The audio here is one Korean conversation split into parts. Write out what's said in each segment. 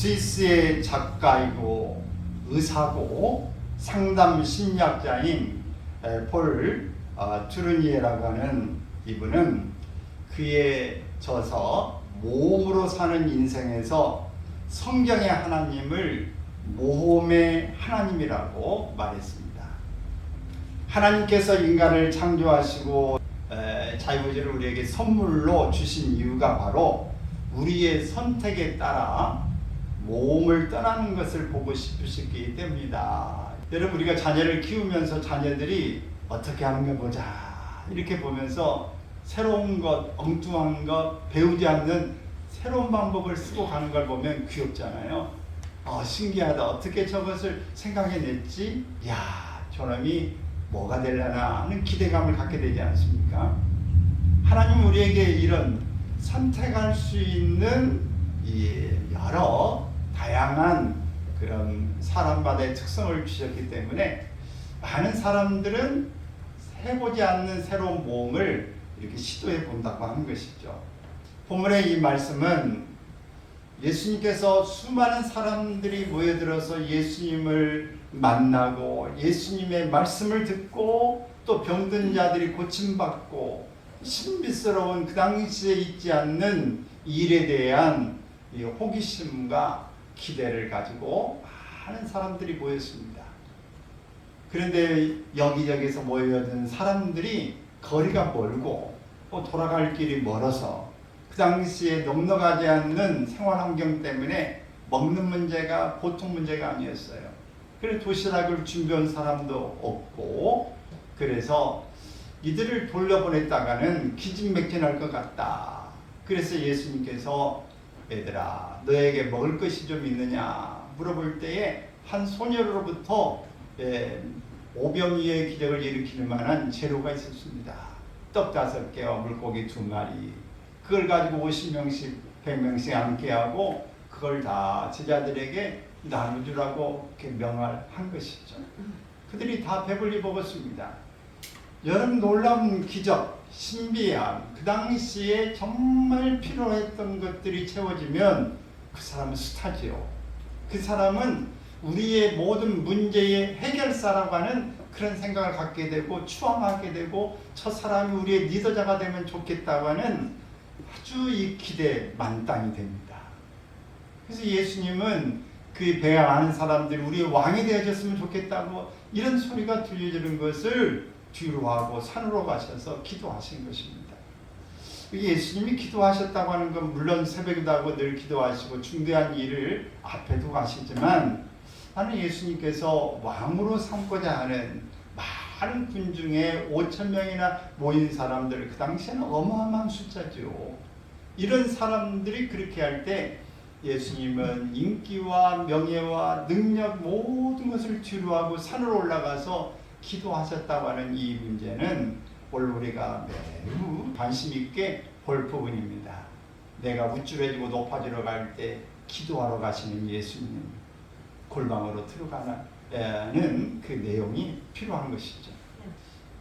스위스의 작가이고 의사고 상담 심리학자인 폴 투르니에라고 하는 이분은 그의 저서 모험으로 사는 인생에서 성경의 하나님을 모험의 하나님이라고 말했습니다. 하나님께서 인간을 창조하시고 자유의지를 우리에게 선물로 주신 이유가 바로 우리의 선택에 따라 모험을 떠나는 것을 보고 싶으시기 때문이다. 여러분, 우리가 자녀를 키우면서 자녀들이 어떻게 하는 거 보자 이렇게 보면서 새로운 것, 엉뚱한 것, 배우지 않는 새로운 방법을 쓰고 가는 걸 보면 귀엽잖아요. 신기하다. 어떻게 저것을 생각해냈지? 야, 저놈이 뭐가 되려나 하는 기대감을 갖게 되지 않습니까? 하나님은 우리에게 이런 선택할 수 있는 이 여러 다양한 그런 사람마다의 특성을 주셨기 때문에 많은 사람들은 해보지 않는 새로운 모험을 이렇게 시도해 본다고 하는 것이죠. 본문의 이 말씀은 예수님께서 수많은 사람들이 모여들어서 예수님을 만나고 예수님의 말씀을 듣고 또 병든 자들이 고침받고 신비스러운 그 당시에 있지 않는 일에 대한 이 호기심과 기대를 가지고 많은 사람들이 모였습니다. 그런데 여기저기서 모여든 사람들이 거리가 멀고 또 돌아갈 길이 멀어서 그 당시에 넉넉하지 않는 생활 환경 때문에 먹는 문제가 보통 문제가 아니었어요. 그래서 도시락을 준비한 사람도 없고, 그래서 이들을 돌려보냈다가는 기진맥진할 것 같다. 그래서 예수님께서 얘들아, 너에게 먹을 것이 좀 있느냐 물어볼 때에 한 소녀로부터 오병이의 기적을 일으키는 만한 재료가 있었습니다. 떡 5개와 물고기 2마리. 그걸 가지고 50명씩 100명씩 앉게 하고 그걸 다 제자들에게 나누주라고 이렇게 명할 것이죠. 그들이 다 배불리 먹었습니다. 여러분, 놀라운 기적, 신비함, 그 당시에 정말 필요했던 것들이 채워지면 그 사람은 스타지요. 그 사람은 우리의 모든 문제의 해결사라고 하는 그런 생각을 갖게 되고 추앙하게 되고 저 사람이 우리의 리더자가 되면 좋겠다고 하는 아주 이 기대 만땅이 됩니다. 그래서 예수님은 그 배에 많은 사람들이 우리의 왕이 되어졌으면 좋겠다고 이런 소리가 들려지는 것을 뒤로 하고 산으로 가셔서 기도하신 것입니다. 예수님이 기도하셨다고 하는 건 물론 새벽이도 하고 늘 기도하시고 중대한 일을 앞에 두고 하시지만, 나는 예수님께서 왕으로 삼고자 하는 많은 군중에 5,000명이나 모인 사람들, 그 당시에는 어마어마한 숫자죠. 이런 사람들이 그렇게 할 때 예수님은 인기와 명예와 능력 모든 것을 뒤로 하고 산으로 올라가서 기도하셨다고 하는 이 문제는 오늘 우리가 매우 관심 있게 볼 부분입니다. 내가 우쭐해지고 높아지러 갈 때 기도하러 가시는 예수님, 골방으로 들어가는 그 내용이 필요한 것이죠.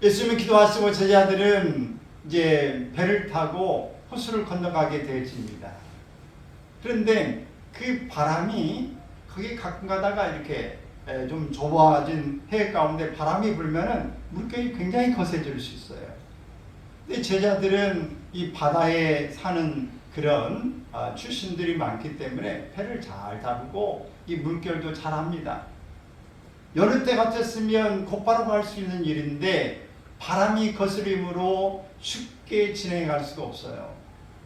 예수님이 기도하시고 제자들은 이제 배를 타고 호수를 건너가게 되어집니다. 그런데 그 바람이 거기 가끔 가다가 이렇게 좀 좁아진 해 가운데 바람이 불면은 물결이 굉장히 거세질 수 있어요. 근데 제자들은 이 바다에 사는 그런 출신들이 많기 때문에 배를 잘 다루고 이 물결도 잘 합니다. 여느 때 같았으면 곧바로 갈 수 있는 일인데 바람이 거스림으로 쉽게 진행해 갈 수가 없어요.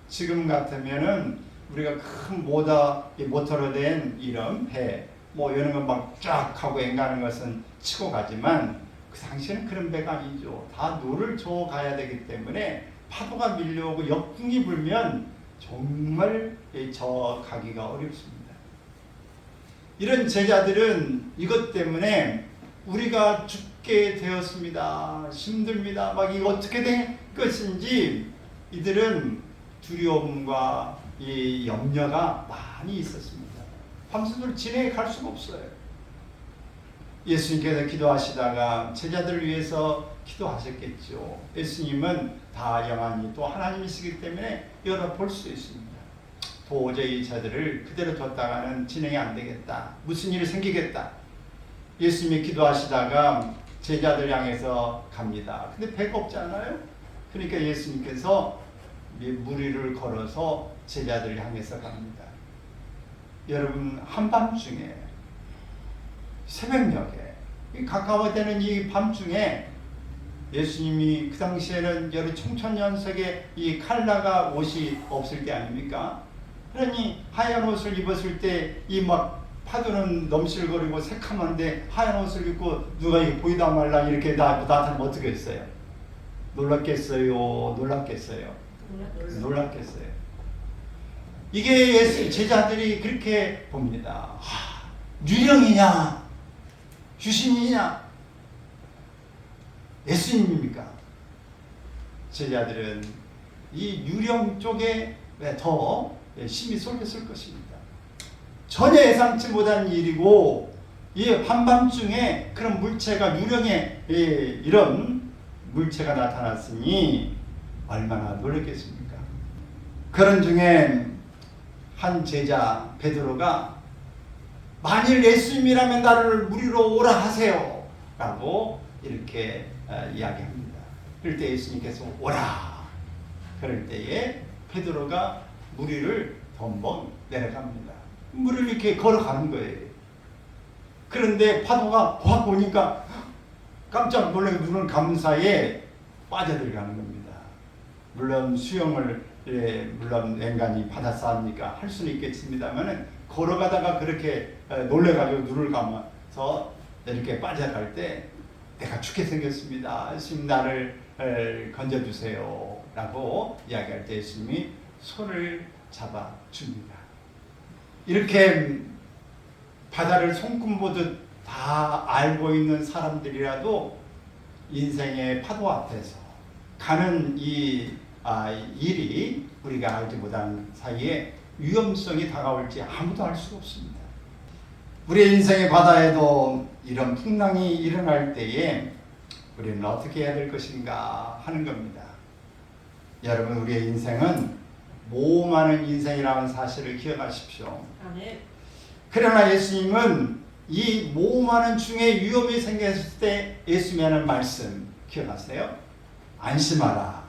지금 같으면은 우리가 큰 모터로 된 이런 배, 이런 건 막 쫙 하고 앵가는 것은 치고 가지만 그 당시에는 그런 배가 아니죠. 다 노를 저어 가야 되기 때문에 파도가 밀려오고 역풍이 불면 정말 저 가기가 어렵습니다. 이런 제자들은 이것 때문에 우리가 죽게 되었습니다. 힘듭니다. 막 이거 어떻게 된 것인지 이들은 두려움과 이 염려가 많이 있었습니다. 밤새도록 진행해 갈 수가 없어요. 예수님께서 기도하시다가 제자들을 위해서 기도하셨겠죠. 예수님은 다 영원히 또 하나님이시기 때문에 열어볼 수 있습니다. 도저히 저들을 그대로 뒀다가는 진행이 안 되겠다. 무슨 일이 생기겠다. 예수님이 기도하시다가 제자들 향해서 갑니다. 근데 배가 없지 않아요? 그러니까 예수님께서 물 위를 걸어서 제자들을 향해서 갑니다. 여러분, 한밤중에 새벽녘에 가까워되는 이 밤중에 예수님이 그 당시에는 여러 청천연석에 이 칼라가 옷이 없을 때 아닙니까? 그러니 하얀 옷을 입었을 때 이 막 파도는 넘실거리고 새카만데 하얀 옷을 입고 누가 이게 보이다 말라 이렇게 나타나면 어떻게 했어요? 놀랐겠어요? 놀랐겠어요? 놀랐겠어요? 이게 예수 제자들이 그렇게 봅니다. 유령이냐? 귀신이냐? 예수님입니까? 제자들은 이 유령 쪽에 더 심히 쏠렸을 것입니다. 전혀 예상치 못한 일이고 이 한밤중에 그런 물체가 유령의 이런 물체가 나타났으니 얼마나 놀랐겠습니까? 그런 중에 한 제자 베드로가 만일 예수님이라면 나를 물 위로 오라 하세요 라고 이렇게 이야기합니다. 그럴 때 예수님께서 오라. 그럴 때에 베드로가 물 위를 덤벙 내려갑니다. 물을 이렇게 걸어가는 거예요. 그런데 파도가 확 오니까 깜짝 놀라게 눈을 감은 사이에 빠져들어가는 겁니다. 물론 수영을 물론 앵간히 바닷사 합니까? 할 수는 있겠습니다만 걸어가다가 그렇게 놀래가지고 눈을 감아서 이렇게 빠져갈 때 내가 죽게 생겼습니다. 예수님 나를 건져주세요 라고 이야기할 때 예수님이 손을 잡아줍니다. 이렇게 바다를 손금 보듯 다 알고 있는 사람들이라도 인생의 파도 앞에서 가는 일이 우리가 알지 못한 사이에 위험성이 다가올지 아무도 알 수가 없습니다. 우리의 인생의 바다에도 이런 풍랑이 일어날 때에 우리는 어떻게 해야 될 것인가 하는 겁니다. 여러분, 우리의 인생은 모험하는 인생이라는 사실을 기억하십시오. 그러나 예수님은 이 모험하는 중에 위험이 생겼을 때 예수님이 하는 말씀 기억하세요? 안심하라.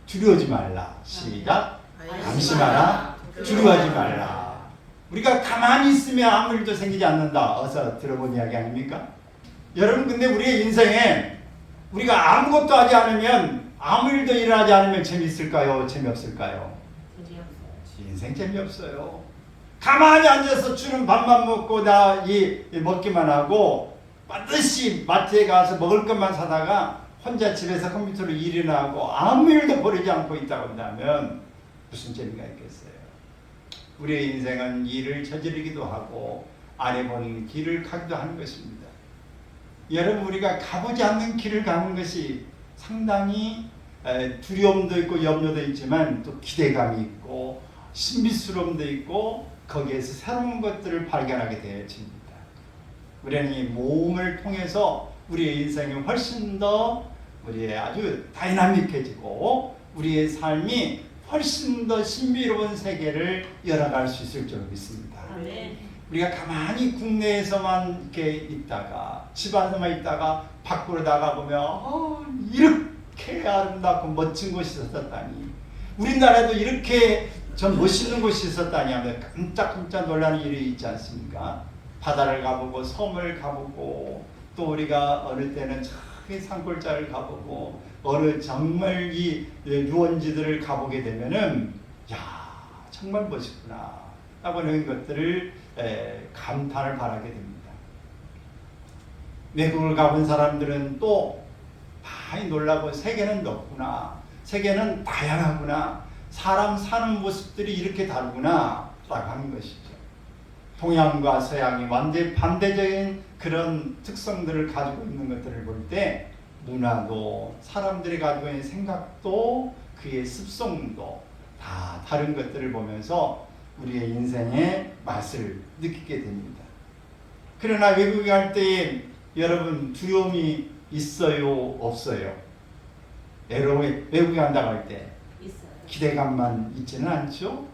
두려워하지 말라. 시작. 안심하라. 두려워하지 말라. 우리가 가만히 있으면 아무 일도 생기지 않는다. 어서 들어본 이야기 아닙니까? 여러분, 근데 우리의 인생에 우리가 아무것도 하지 않으면 아무 일도 일어나지 않으면 재미있을까요? 재미없을까요? 인생 재미없어요. 가만히 앉아서 주는 밥만 먹고 먹기만 하고 반드시 마트에 가서 먹을 것만 사다가 혼자 집에서 컴퓨터로 일이나 하고 아무 일도 벌이지 않고 있다고 한다면 무슨 재미가 있겠어요? 우리의 인생은 일을 저지르기도 하고 안 해본 길을 가기도 하는 것입니다. 여러분, 우리가 가보지 않는 길을 가는 것이 상당히 두려움도 있고 염려도 있지만 또 기대감이 있고 신비스러움도 있고 거기에서 새로운 것들을 발견하게 되어집니다. 우리는 이 모험을 통해서 우리의 인생이 훨씬 더 우리의 아주 다이나믹해지고 우리의 삶이 훨씬 더 신비로운 세계를 열어갈 수 있을 줄 믿습니다. 우리가 가만히 국내에서만 이렇게 있다가 집 안에만 있다가 밖으로 나가보면 이렇게 아름답고 멋진 곳이 있었다니, 우리나라에도 이렇게 전 멋있는 곳이 있었다니 하면 깜짝깜짝 놀라는 일이 있지 않습니까? 바다를 가보고 섬을 가보고 또 우리가 어느 때는 저기 산골짜기를 가보고 어느 정말 이 유원지들을 가보게 되면은 야, 정말 멋있구나 라고 하는 것들을 감탄을 바라게 됩니다. 외국을 가본 사람들은 또 많이 놀라고 세계는 넓구나, 세계는 다양하구나, 사람 사는 모습들이 이렇게 다르구나 라고 하는 것이죠. 동양과 서양이 완전히 반대적인 그런 특성들을 가지고 있는 것들을 볼 때 문화도 사람들이 가지고 있는 생각도 그의 습성도 다 다른 것들을 보면서 우리의 인생의 맛을 느끼게 됩니다. 그러나 외국에 갈 때 여러분 두려움이 있어요? 없어요? 외국에 간다고 할 때 기대감만 있지는 않죠?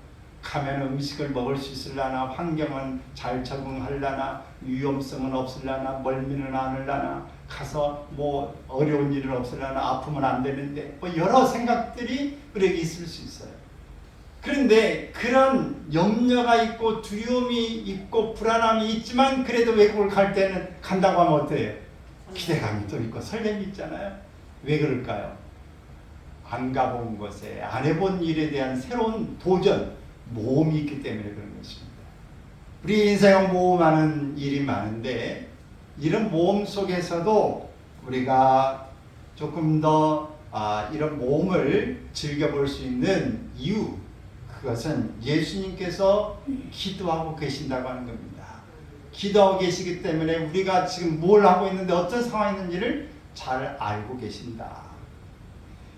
가면 음식을 먹을 수 있을라나, 환경은 잘 적응할라나, 위험성은 없을라나, 멀미는 안 할라나, 가서 뭐 어려운 일은 없을라나, 아프면 안 되는데, 뭐 여러 생각들이 우리에게 있을 수 있어요. 그런데 그런 염려가 있고 두려움이 있고 불안함이 있지만 그래도 외국을 갈 때는 간다고 하면 어때요? 기대감이 또 있고 설렘이 있잖아요. 왜 그럴까요? 안 가본 곳에, 안 해본 일에 대한 새로운 도전, 모험이 있기 때문에 그런 것입니다. 우리 인생은 모험하는 일이 많은데 이런 모험 속에서도 우리가 조금 더 이런 모험을 즐겨볼 수 있는 이유, 그것은 예수님께서 기도하고 계신다고 하는 겁니다. 기도하고 계시기 때문에 우리가 지금 뭘 하고 있는데 어떤 상황이 있는지를 잘 알고 계신다.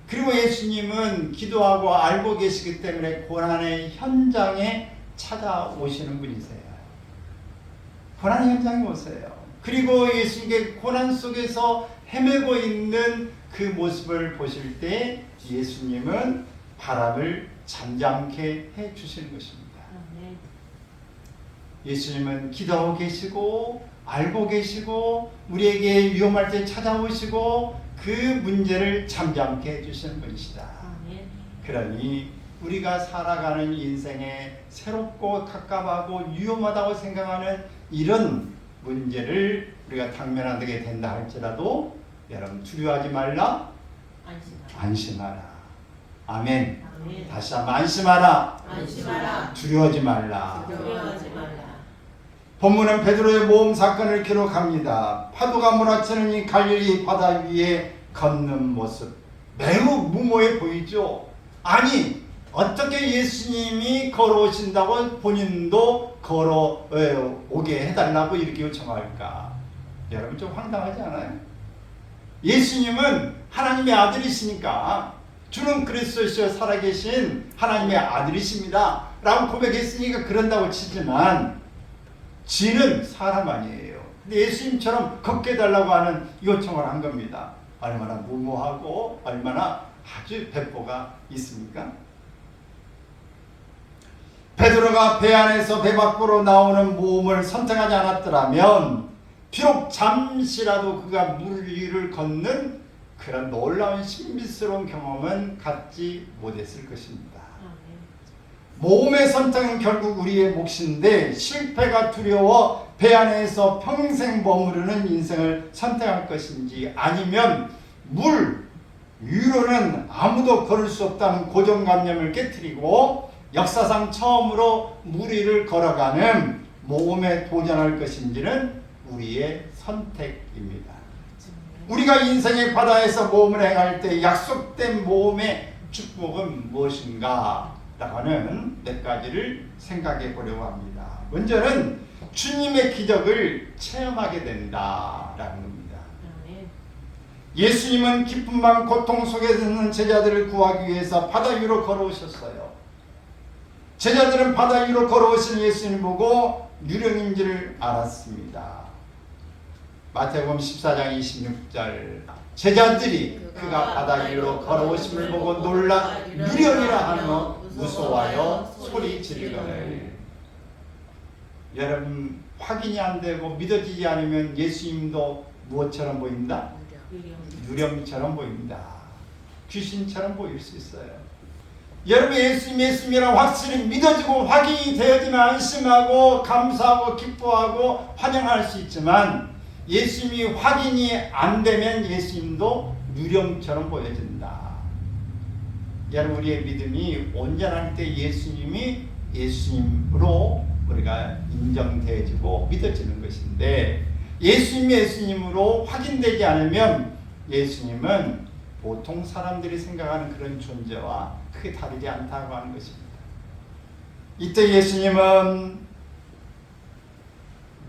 그리고 예수님은 기도하고 알고 계시기 때문에 고난의 현장에 찾아오시는 분이세요. 고난의 현장에 오세요. 그리고 예수님께 고난 속에서 헤매고 있는 그 모습을 보실 때 예수님은 바람을 잠잠케 해 주시는 것입니다. 예수님은 기도하고 계시고 알고 계시고 우리에게 위험할 때 찾아오시고 그 문제를 잠잠케 해주시는 분이시다. 그러니 우리가 살아가는 인생에 새롭고 갑갑하고 위험하다고 생각하는 이런 문제를 우리가 당면하게 된다 할지라도 여러분 두려워하지 말라, 안심하라. 아멘. 아멘. 다시 한번 안심하라, 안심하라. 두려워하지 말라. 두려워하지 말라. 본문은 베드로의 모험 사건을 기록합니다. 파도가 몰아치는 이 갈릴리 바다 위에 걷는 모습 매우 무모해 보이죠. 아니 어떻게 예수님이 걸어오신다고 본인도 걸어오게 해달라고 이렇게 요청할까? 여러분 좀 황당하지 않아요? 예수님은 하나님의 아들이시니까, 주는 그리스도시여 살아계신 하나님의 아들이십니다 라고 고백했으니까 그런다고 치지만 지는 사람 아니에요. 근데 예수님처럼 걷게 해달라고 하는 요청을 한 겁니다. 얼마나 무모하고 얼마나 아주 배포가 있습니까? 베드로가 배 안에서 배 밖으로 나오는 모험을 선택하지 않았더라면 비록 잠시라도 그가 물 위를 걷는 그런 놀라운 신비스러운 경험은 갖지 못했을 것입니다. 모험의 선택은 결국 우리의 몫인데 실패가 두려워 배 안에서 평생 머무르는 인생을 선택할 것인지 아니면 물 위로는 아무도 걸을 수 없다는 고정관념을 깨트리고 역사상 처음으로 물 위를 걸어가는 모험에 도전할 것인지는 우리의 선택입니다. 우리가 인생의 바다에서 모험을 행할 때 약속된 모험의 축복은 무엇인가? 라는 몇 가지를 생각해 보려고 합니다. 먼저는 주님의 기적을 체험하게 된다라는 겁니다. 예수님은 기쁨만 고통 속에 있는 제자들을 구하기 위해서 바다 위로 걸어오셨어요. 제자들은 바다 위로 걸어오신 예수님 보고 유령인 줄 알았습니다. 마태복음 14장 26절 제자들이 그가 바다 위로 걸어오심을 보고 놀라 유령이라 하며 무서워하여 소리 지르거늘. 여러분 확인이 안 되고 믿어지지 않으면 예수님도 무엇처럼 보인다? 유령처럼 보입니다. 귀신처럼 보일 수 있어요. 여러분 예수님이라고 확실히 믿어지고 확인이 되어지면 안심하고 감사하고 기뻐하고 환영할 수 있지만 예수님이 확인이 안 되면 예수님도 유령처럼 보여진다. 여러분 우리의 믿음이 온전할 때 예수님이 예수님으로 우리가 인정되어지고 믿어지는 것인데 예수님으로 확인되지 않으면 예수님은 보통 사람들이 생각하는 그런 존재와 크게 다르지 않다고 하는 것입니다. 이때 예수님은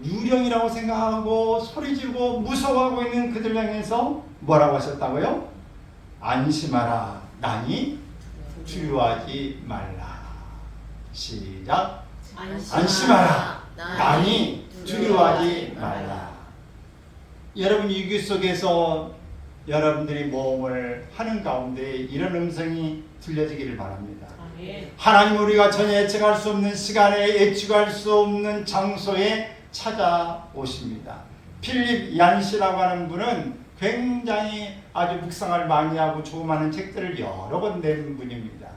유령이라고 생각하고 소리 지르고 무서워하고 있는 그들 향해서 뭐라고 하셨다고요? 안심하라. 나니 두려워하지 말라. 시작. 안심하라. 나니 두려워하지 말라. 여러분 위기 속에서 여러분들이 모험을 하는 가운데 이런 음성이 들려지기를 바랍니다. 아멘. 하나님 우리가 전혀 예측할 수 없는 시간에 예측할 수 없는 장소에 찾아오십니다. 필립 얀시라고 하는 분은 굉장히 아주 묵상을 많이 하고 조그마한 책들을 여러 권 낸 분입니다.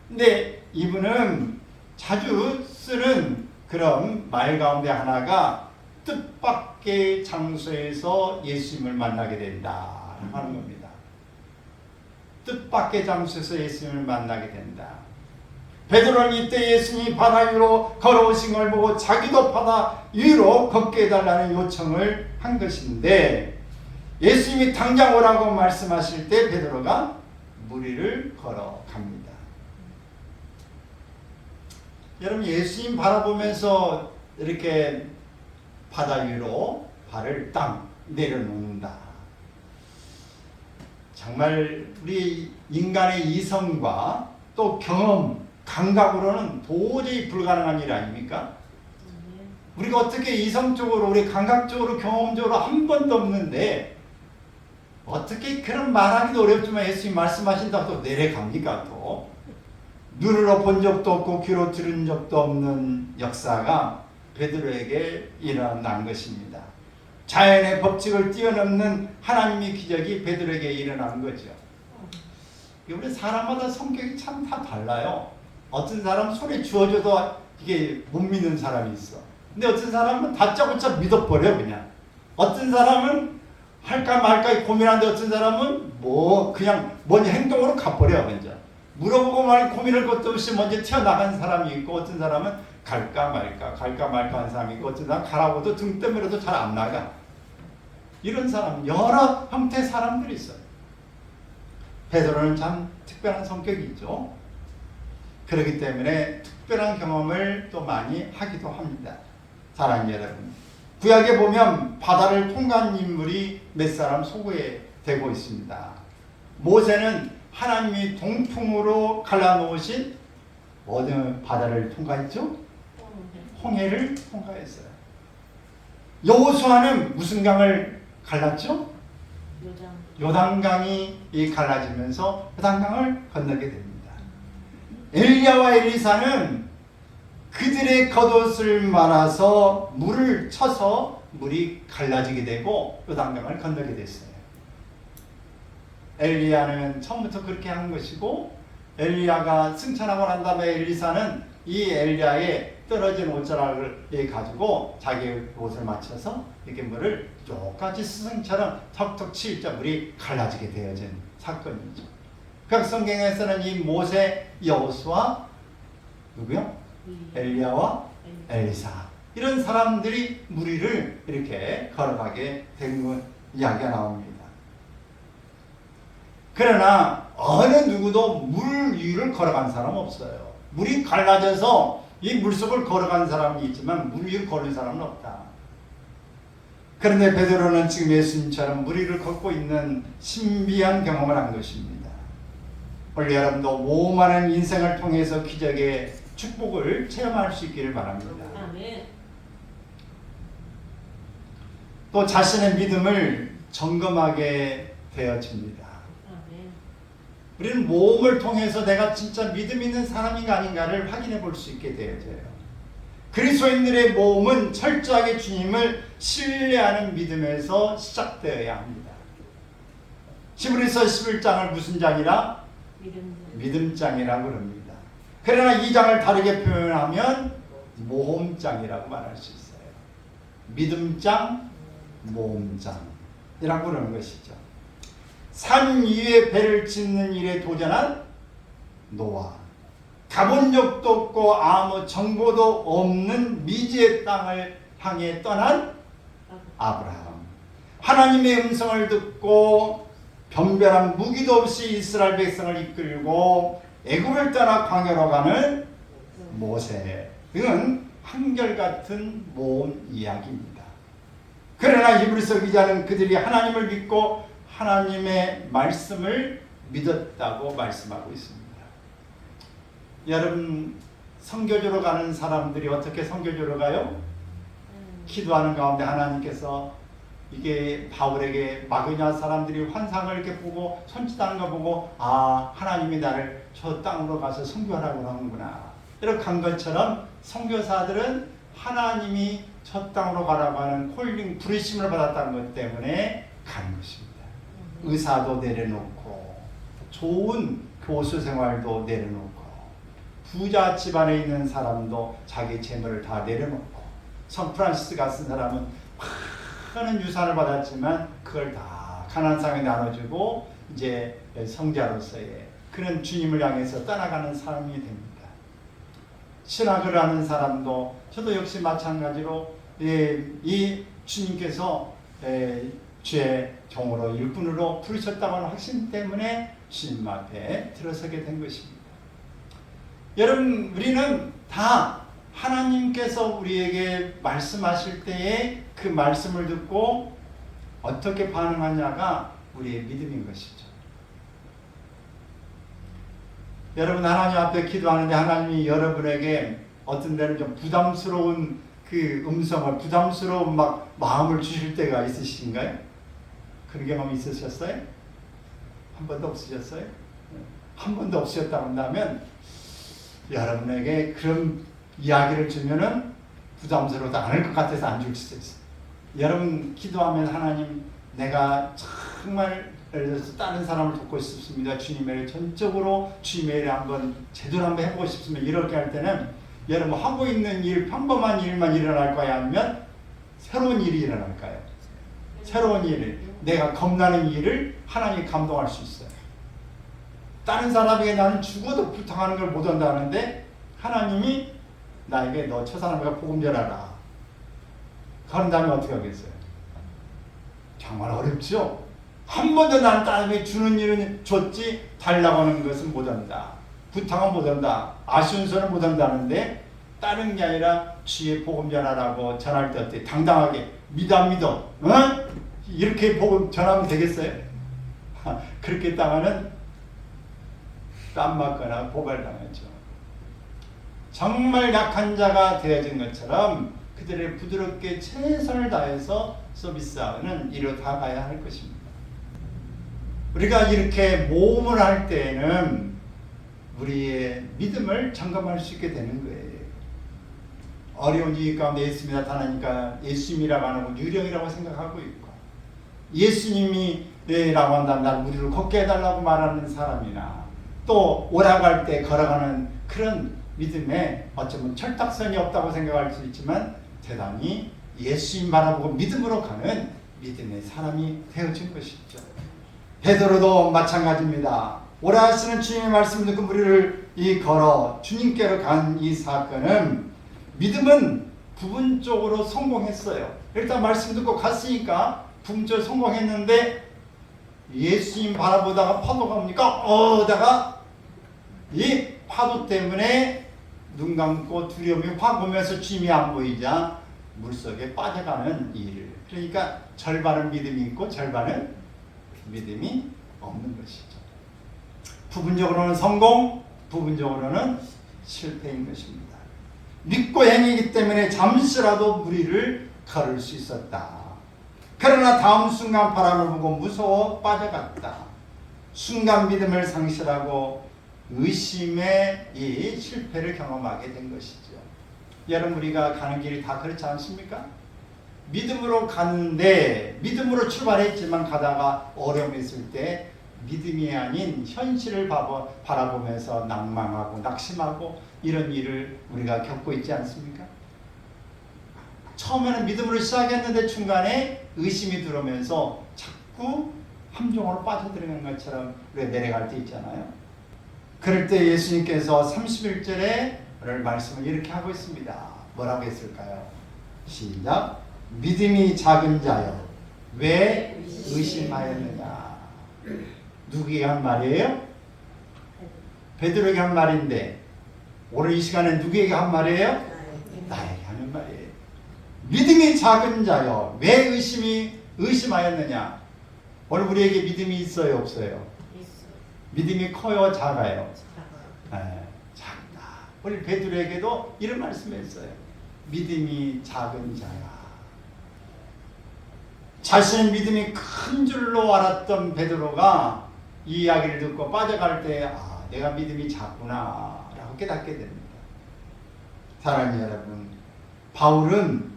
근데 이분은 자주 쓰는 그런 말 가운데 하나가 뜻밖의 장소에서 예수님을 만나게 된다 하는 겁니다. 뜻밖의 장소에서 예수님을 만나게 된다. 베드로는 이때 예수님이 바다 위로 걸어오신 걸 보고 자기도 바다 위로 걷게 해달라는 요청을 한 것인데, 예수님이 당장 오라고 말씀하실 때 베드로가 물 위를 걸어갑니다. 여러분, 예수님 바라보면서 이렇게 바다 위로 발을 딱 내려놓는다. 정말 우리 인간의 이성과 또 경험, 감각으로는 도저히 불가능한 일 아닙니까? 우리가 어떻게 이성적으로, 우리 감각적으로, 경험적으로 한 번도 없는데 어떻게 그런 말하기도 어렵지만 예수님 말씀하신다고 또 내려갑니까? 또 눈으로 본 적도 없고 귀로 들은 적도 없는 역사가 베드로에게 일어난 것입니다. 자연의 법칙을 뛰어넘는 하나님의 기적이 베드로에게 일어난 거죠. 우리 사람마다 성격이 참 다 달라요. 어떤 사람은 손에 주어져도 이게 못 믿는 사람이 있어. 근데 어떤 사람은 다짜고짜 믿어버려 그냥. 어떤 사람은 할까 말까 고민하는데 어떤 사람은 뭐 그냥 먼저 행동으로 가버려. 먼저 물어보고 말 고민할 것도 없이 먼저 튀어나간 사람이 있고, 어떤 사람은 갈까 말까 하는 사람이 있고, 어떤 사람은 가라고도 등 떠밀어도 잘 안 나가. 이런 사람, 여러 형태의 사람들이 있어요. 베드로는 참 특별한 성격이 있죠. 그렇기 때문에 특별한 경험을 또 많이 하기도 합니다. 사랑하는 여러분, 구약에 보면 바다를 통과한 인물이 몇 사람 소개되고 있습니다. 모세는 하나님이 동풍으로 갈라놓으신 어느 바다를 통과했죠? 홍해를 통과했어요. 여호수아는 무슨 강을 갈랐죠? 요단강이 갈라지면서 요단강을 건너게 됩니다. 엘리야와 엘리사는 그들의 겉옷을 말아서 물을 쳐서 물이 갈라지게 되고 요단강을 건너게 됐어요. 엘리야는 처음부터 그렇게 한 것이고, 엘리야가 승천하고 난 다음에 엘리사는 이 엘리야의 떨어진 옷자락을 가지고 자기 옷을 맞춰서 이렇게 물을 똑같이 스승처럼 턱턱 칠 때 물이 갈라지게 되어진 사건이죠. 그 성경에서는 이 모세, 여호수아, 누구요? 엘리야와 엘리사, 이런 사람들이 물 위를 이렇게 걸어가게 된 이야기가 나옵니다. 그러나 어느 누구도 물 위를 걸어간 사람 없어요. 물이 갈라져서 이 물속을 걸어간 사람이 있지만 물 위를 걸은 사람은 없다. 그런데 베드로는 지금 예수님처럼 물 위를 걷고 있는 신비한 경험을 한 것입니다. 오늘 여러분도 모험하는 인생을 통해서 기적의 축복을 체험할 수 있기를 바랍니다. 아멘. 또 자신의 믿음을 점검하게 되어집니다. 우리는 모험을 통해서 내가 진짜 믿음 있는 사람인가 아닌가를 확인해 볼 수 있게 되어져요. 그리스도인들의 모험은 철저하게 주님을 신뢰하는 믿음에서 시작되어야 합니다. 히브리서 11장을 무슨 장이라? 믿음장이라고 그럽니다. 그러나 이 장을 다르게 표현하면 모험장이라고 말할 수 있어요. 믿음장, 모험장이라고 그러는 것이죠. 산 위에 배를 짓는 일에 도전한 노아, 가본 적도 없고 아무 정보도 없는 미지의 땅을 향해 떠난 아브라함, 하나님의 음성을 듣고 변변한 무기도 없이 이스라엘 백성을 이끌고 애굽을 떠나 광야로 가는 모세 등은 한결같은 모험 이야기입니다. 그러나 히브리서 기자는 그들이 하나님을 믿고 하나님의 말씀을 믿었다고 말씀하고 있습니다. 여러분, 선교지로 가는 사람들이 어떻게 선교지로 가요? 기도하는 가운데 하나님께서 이게 바울에게 마게도냐 사람들이 환상을 이렇게 보고 손짓하는 거 보고 아 하나님이 나를 저 땅으로 가서 선교하라고 하는구나 이렇게 한 것처럼 선교사들은 하나님이 저 땅으로 가라고 하는 콜링 부르심을 받았다는 것 때문에 가는 것입니다. 의사도 내려놓고 좋은 교수 생활도 내려놓고 부자 집안에 있는 사람도 자기 재물을 다 내려놓고 성 프란시스 같은 사람은 많은 유산을 받았지만 그걸 다 가난한 사람에 나눠주고 이제 성자로서의 그런 주님을 향해서 떠나가는 사람이 됩니다. 신학을 하는 사람도 저도 역시 마찬가지로 이 주님께서 주의 종으로 일꾼으로 부르셨다고 하는 확신 때문에 주님 앞에 들어서게 된 것입니다. 여러분 우리는 다 하나님께서 우리에게 말씀하실 때에 그 말씀을 듣고 어떻게 반응하냐가 우리의 믿음인 것이죠. 여러분 하나님 앞에 기도하는데 하나님이 여러분에게 어떤 데는 좀 부담스러운 그 음성을 부담스러운 막 마음을 주실 때가 있으신가요? 그런 경험 있으셨어요? 한 번도 없으셨어요? 한 번도 없으셨다고 한다면 여러분에게 그런 이야기를 주면은 부담스러워도 않을 것 같아서 안 줄 수도 있어요. 여러분 기도하면 하나님 내가 정말 예를 들어서 다른 사람을 돕고 싶습니다. 주님의 일 전적으로 주님의 일을 한번 제대로 한번 해보고 싶습니다. 이렇게 할 때는 여러분 하고 있는 일 평범한 일만 일어날까요? 아니면 새로운 일이 일어날까요? 새로운 일, 내가 겁나는 일을 하나님이 감동할 수 있어요. 다른 사람에게 나는 죽어도 부탁하는 걸 못 한다는데 하나님이 나에게 너 저 사람에게 복음 전하라. 그런 다음에 어떻게 하겠어요? 정말 어렵죠? 한 번도 나는 다른 주는 일은 줬지 달라고 하는 것은 못한다. 부탁은 못한다. 아쉬운 소리는 못한다는데 다른 게 아니라 주의 복음 전하라고 전할 때 어때? 당당하게 믿어. 이렇게 복음 전하면 되겠어요? 그렇게 했다가는 깜맞거나 고발당하죠. 정말 약한 자가 되어진 것처럼 그들의 부드럽게 최선을 다해서 서비스하는 일로 다가야 할 것입니다. 우리가 이렇게 모험을 할 때에는 우리의 믿음을 점검할 수 있게 되는 거예요. 어려운 일 가운데 예수님이 나타나니까 예수님이라고 안 하고 유령이라고 생각하고 있고 예수님이라고 한다면 날 우리를 걷게 해달라고 말하는 사람이나 또 오라갈 때 걸어가는 그런 믿음에 어쩌면 철딱선이 없다고 생각할 수 있지만 대단히 예수님 바라보고 믿음으로 가는 믿음의 사람이 되어진 것이죠. 베드로도 마찬가지입니다. 오라 하시는 주님의 말씀 듣고 무리를 걸어 주님께로 간 이 사건은 믿음은 부분적으로 성공했어요. 일단 말씀 듣고 갔으니까 부분적으로 성공했는데 예수님 바라보다가 파도가 옵니까? 다가 이 파도 때문에 눈 감고 두려움이 확 오면서 주님이 안 보이자 물속에 빠져가는 일. 그러니까 절반은 믿음이 있고 절반은 믿음이 없는 것이죠. 부분적으로는 성공, 부분적으로는 실패인 것입니다. 믿고 행이기 때문에 잠시라도 무리를 걸을 수 있었다. 그러나 다음 순간 바람을 보고 무서워 빠져갔다. 순간 믿음을 상실하고 의심의 이 실패를 경험하게 된 것이죠. 여러분 우리가 가는 길이 다 그렇지 않습니까? 믿음으로 갔는데 믿음으로 출발했지만 가다가 어려움이 있을 때 믿음이 아닌 현실을 바라보면서 낭망하고 낙심하고 이런 일을 우리가 겪고 있지 않습니까? 처음에는 믿음으로 시작했는데 중간에 의심이 들어오면서 자꾸 함정으로 빠져들어가는 것처럼 우리가 내려갈 때 있잖아요. 그럴 때 예수님께서 31절에 말씀을 이렇게 하고 있습니다. 뭐라고 했을까요? 시작. 믿음이 작은 자여 왜 의심하였느냐. 누구에게 한 말이에요? 베드로에게 한 말인데 오늘 이 시간에 누구에게 한 말이에요? 나에게 하는 말이에요. 믿음이 작은 자여 왜 의심하였느냐. 오늘 우리에게 믿음이 있어요 없어요? 믿음이 커요 작아요? 작다. 우리 베드로에게도 이런 말씀을 했어요. 믿음이 작은 자야. 자신의 믿음이 큰 줄로 알았던 베드로가 이 이야기를 듣고 빠져갈 때 내가 믿음이 작구나 라고 깨닫게 됩니다. 사랑하는 여러분, 바울은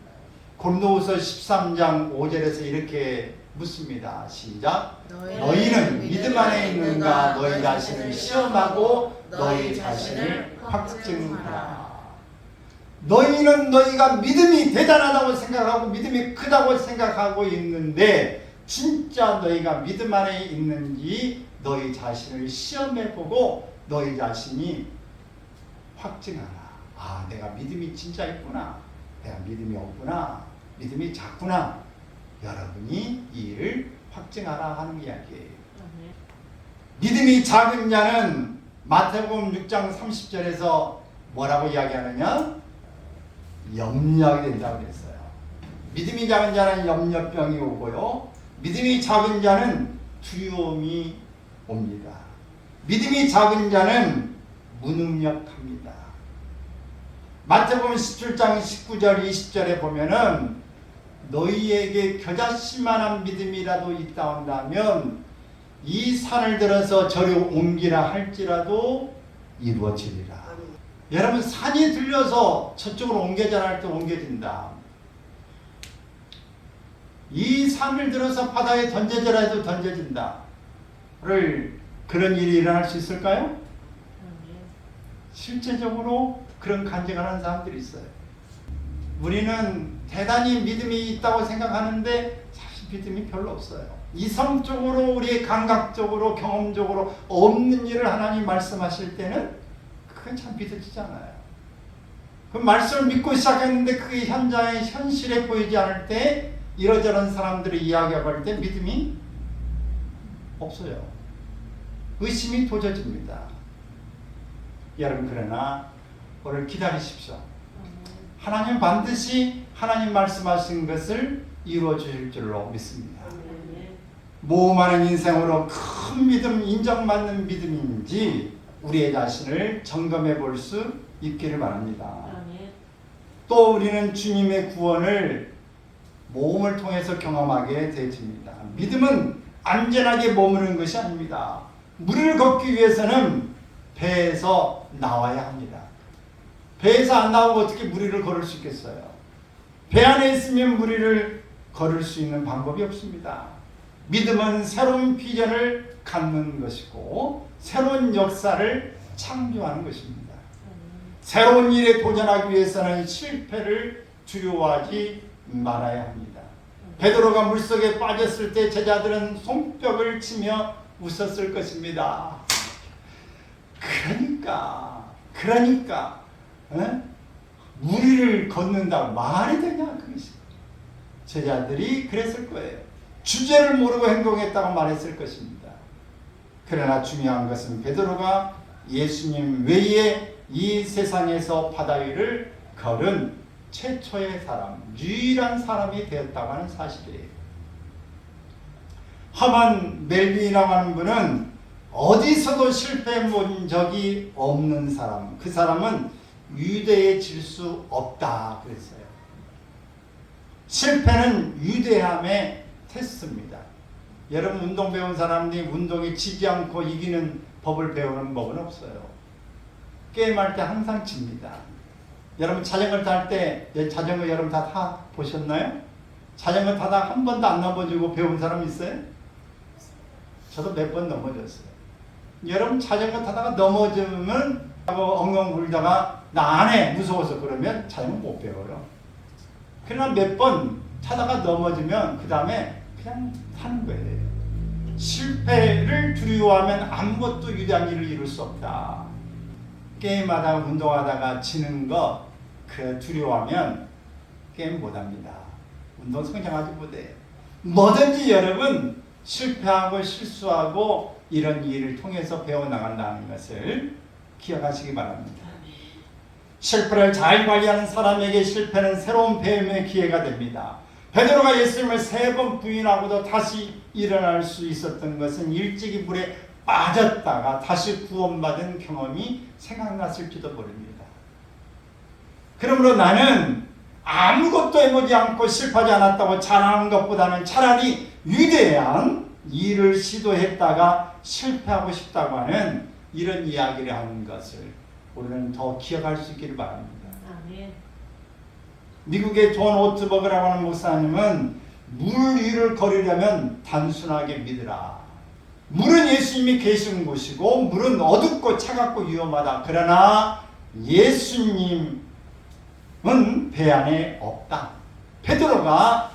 고린도후서 13장 5절에서 이렇게 묻습니다. 시작. 너희는 믿음 안에 있는가? 너희 자신을 시험하고 너희 자신을 확증하라. 너희는 너희가 믿음이 대단하다고 생각하고 믿음이 크다고 생각하고 있는데 진짜 너희가 믿음 안에 있는지 너희 자신을 시험해보고 너희 자신이 확증하라. 내가 믿음이 진짜 있구나. 내가 믿음이 없구나. 믿음이 작구나. 여러분이 이 일을 확증하라 하는 이야기예요. 믿음이 작은 자는 마태복음 6장 30절에서 뭐라고 이야기하느냐? 염려하게 된다고 그랬어요. 믿음이 작은 자는 염려병이 오고요. 믿음이 작은 자는 두려움이 옵니다. 믿음이 작은 자는 무능력합니다. 마태복음 17장 19절 20절에 보면은 너희에게 겨자씨만한 믿음이라도 있다 한다면 이 산을 들어서 저리 옮기라 할지라도 이루어지리라. 여러분, 산이 들려서 저쪽으로 옮겨져라 할 때 옮겨진다. 이 산을 들어서 바다에 던져져라 해도 던져진다. 그런 일이 일어날 수 있을까요? 실제적으로 그런 간증을 하는 사람들이 있어요. 우리는 대단히 믿음이 있다고 생각하는데 사실 믿음이 별로 없어요. 이성적으로 우리의 감각적으로 경험적으로 없는 일을 하나님 말씀하실 때는 그건 참 믿어지지 않아요. 그 말씀을 믿고 시작했는데 그게 현장의 현실에 보이지 않을 때 이러저런 사람들이 이야기하고 할 때 믿음이 없어요. 의심이 도져집니다. 여러분, 그러나 오늘 기다리십시오. 하나님 반드시 하나님 말씀하신 것을 이루어 주실 줄로 믿습니다. 모험하는 인생으로 큰 믿음, 인정받는 믿음인지 우리의 자신을 점검해 볼 수 있기를 바랍니다. 또 우리는 주님의 구원을 모험을 통해서 경험하게 되집니다. 믿음은 안전하게 머무르는 것이 아닙니다. 물을 걷기 위해서는 배에서 나와야 합니다. 배에서 안 나오고 어떻게 무리를 걸을 수 있겠어요? 배 안에 있으면 무리를 걸을 수 있는 방법이 없습니다. 믿음은 새로운 비전을 갖는 것이고 새로운 역사를 창조하는 것입니다. 새로운 일에 도전하기 위해서는 실패를 두려워하지 말아야 합니다. 베드로가 물속에 빠졌을 때 제자들은 손뼉을 치며 웃었을 것입니다. 그러니까 무리를 걷는다고 말이 되냐 그것이. 제자들이 그랬을 거예요. 주제를 모르고 행동했다고 말했을 것입니다. 그러나 중요한 것은 베드로가 예수님 외에 이 세상에서 바다 위를 걸은 최초의 사람, 유일한 사람이 되었다고 하는 사실이에요. 하만 멜빈이라고 하는 분은 어디서도 실패해 본 적이 없는 사람, 그 사람은 유대에 질 수 없다 그랬어요. 실패는 유대함의 테스트입니다. 여러분, 운동 배운 사람들이 운동에 지지 않고 이기는 법을 배우는 법은 없어요. 게임할 때 항상 집니다. 여러분, 자전거 탈 때 자전거 여러분 다 타 보셨나요? 자전거 타다가 한 번도 안 넘어지고 배운 사람 있어요? 저도 몇 번 넘어졌어요. 여러분, 자전거 타다가 넘어지면 하고 엉엉 울다가 나 안 해 무서워서 그러면 자전거 못 배워요. 그러나 몇 번 타다가 넘어지면 그 다음에 그냥 타는 거예요. 실패를 두려워하면 아무것도 유대한 일을 이룰 수 없다. 게임하다가 운동하다가 지는 거 그 두려워하면 게임 못합니다. 운동 성장하지 못해요. 뭐든지 여러분 실패하고 실수하고 이런 일을 통해서 배워나간다는 것을 기억하시기 바랍니다. 실패를 잘 관리하는 사람에게 실패는 새로운 배움의 기회가 됩니다. 베드로가 예수님을 3번 부인하고도 다시 일어날 수 있었던 것은 일찍이 물에 빠졌다가 다시 구원받은 경험이 생각났을지도 모릅니다. 그러므로 나는 아무것도 해보지 않고 실패하지 않았다고 자랑하는 것보다는 차라리 위대한 일을 시도했다가 실패하고 싶다고 하는 이런 이야기를 하는 것을 우리는 더 기억할 수 있기를 바랍니다. 아멘. 미국의 존 오트버그라고 하는 목사님은 물 위를 걸으려면 단순하게 믿으라. 물은 예수님이 계신 곳이고 물은 어둡고 차갑고 위험하다. 그러나 예수님은 배 안에 없다. 베드로가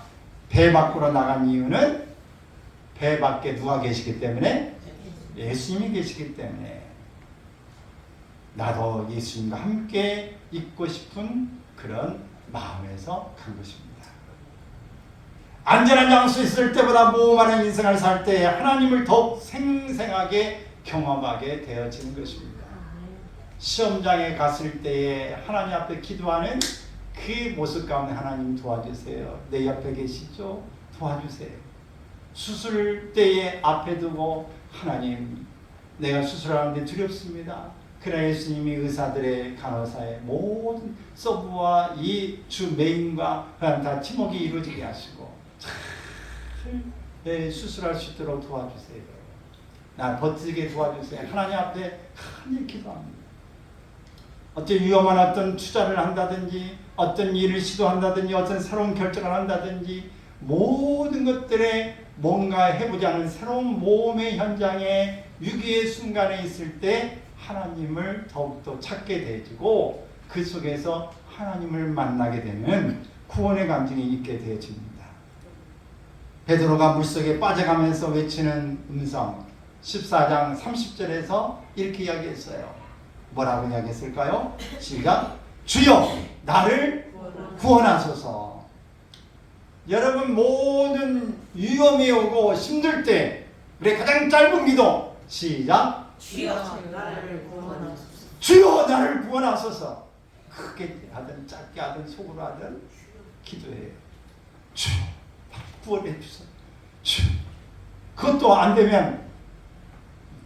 배 밖으로 나간 이유는 배 밖에 누가 계시기 때문에? 예수님이 계시기 때문에. 나도 예수님과 함께 있고 싶은 그런 마음에서 간 것입니다. 안전한 장소에 있을 때보다 모험하는 인생을 살 때 하나님을 더욱 생생하게 경험하게 되어지는 것입니다. 시험장에 갔을 때에 하나님 앞에 기도하는 그 모습 가운데 하나님 도와주세요. 내 옆에 계시죠? 도와주세요. 수술 때에 앞에 두고 하나님 내가 수술하는데 두렵습니다. 그러나 예수님이 의사들의 간호사의 모든 서브와 이 주 메인과 다 팀워크가 이루어지게 하시고 잘 수술할 수 있도록 도와주세요. 나 버티게 도와주세요. 하나님 앞에 간절히 기도합니다. 어떤 위험한 어떤 투자를 한다든지 어떤 일을 시도한다든지 어떤 새로운 결정을 한다든지 모든 것들에 뭔가 해보지 않은 새로운 모험의 현장에 위기의 순간에 있을 때 하나님을 더욱더 찾게 되지고 그 속에서 하나님을 만나게 되는 구원의 감정이 있게 되어집니다. 베드로가 물속에 빠져가면서 외치는 음성 14장 30절에서 이렇게 이야기했어요. 뭐라고 이야기했을까요? 시작! 주여 나를 구원하소서. 여러분 모든 위험이 오고 힘들 때 우리 가장 짧은 기도 시작! 주여 나를 구원하소서. 주여 나를 구원하소서. 크게 하든 짧게 하든 속으로 하든 기도해요. 주여 나를 구원해 주소서. 주여. 그것도 안 되면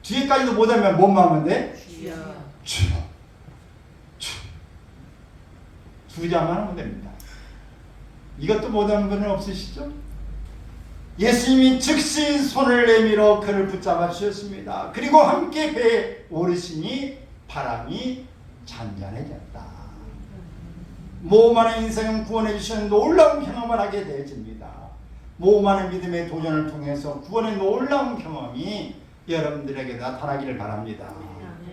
뒤에까지도 못하면 뭔 하면 돼? 주여. 주여. 주여. 두 장만 하면 됩니다. 이것도 못하는 분은 없으시죠? 예수님이 즉시 손을 내밀어 그를 붙잡아 주셨습니다. 그리고 함께 배에 오르시니 바람이 잔잔해졌다. 모험하는 인생은 구원해 주시는 놀라운 경험을 하게 되어집니다. 모험하는 믿음의 도전을 통해서 구원의 놀라운 경험이 여러분들에게 나타나기를 바랍니다.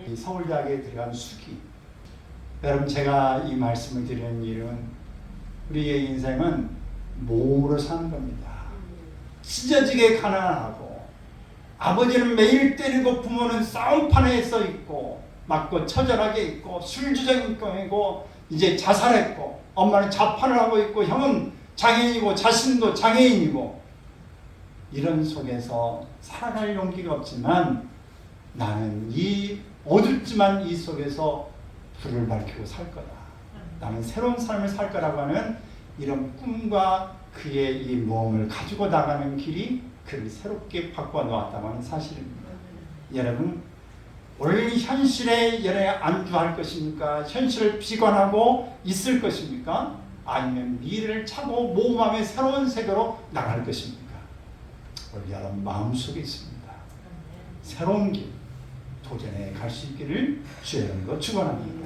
이 서울대학에 들어간 수기. 여러분 제가 이 말씀을 드리는 이유는 우리의 인생은 모험으로 사는 겁니다. 찢어지게 가난하고 아버지는 매일 때리고 부모는 싸움판에 서 있고 맞고 처절하게 있고 술주정이고 이제 자살했고 엄마는 자판을 하고 있고 형은 장애인이고 자신도 장애인이고 이런 속에서 살아갈 용기가 없지만 나는 이 어둡지만 이 속에서 불을 밝히고 살 거다. 나는 새로운 삶을 살 거라고 하는 이런 꿈과 그의 이 모험을 가지고 나가는 길이 그를 새롭게 바꿔 놓았다고 하는 사실입니다. 여러분 오늘 현실에 여러분이 안주할 것입니까? 현실을 비관하고 있을 것입니까? 아니면 미래를 차고 모험하며 새로운 세계로 나갈 것입니까? 우리 여러분 마음속에 있습니다. 새로운 길 도전해 갈 수 있기를 주의 이름으로 축원합니다.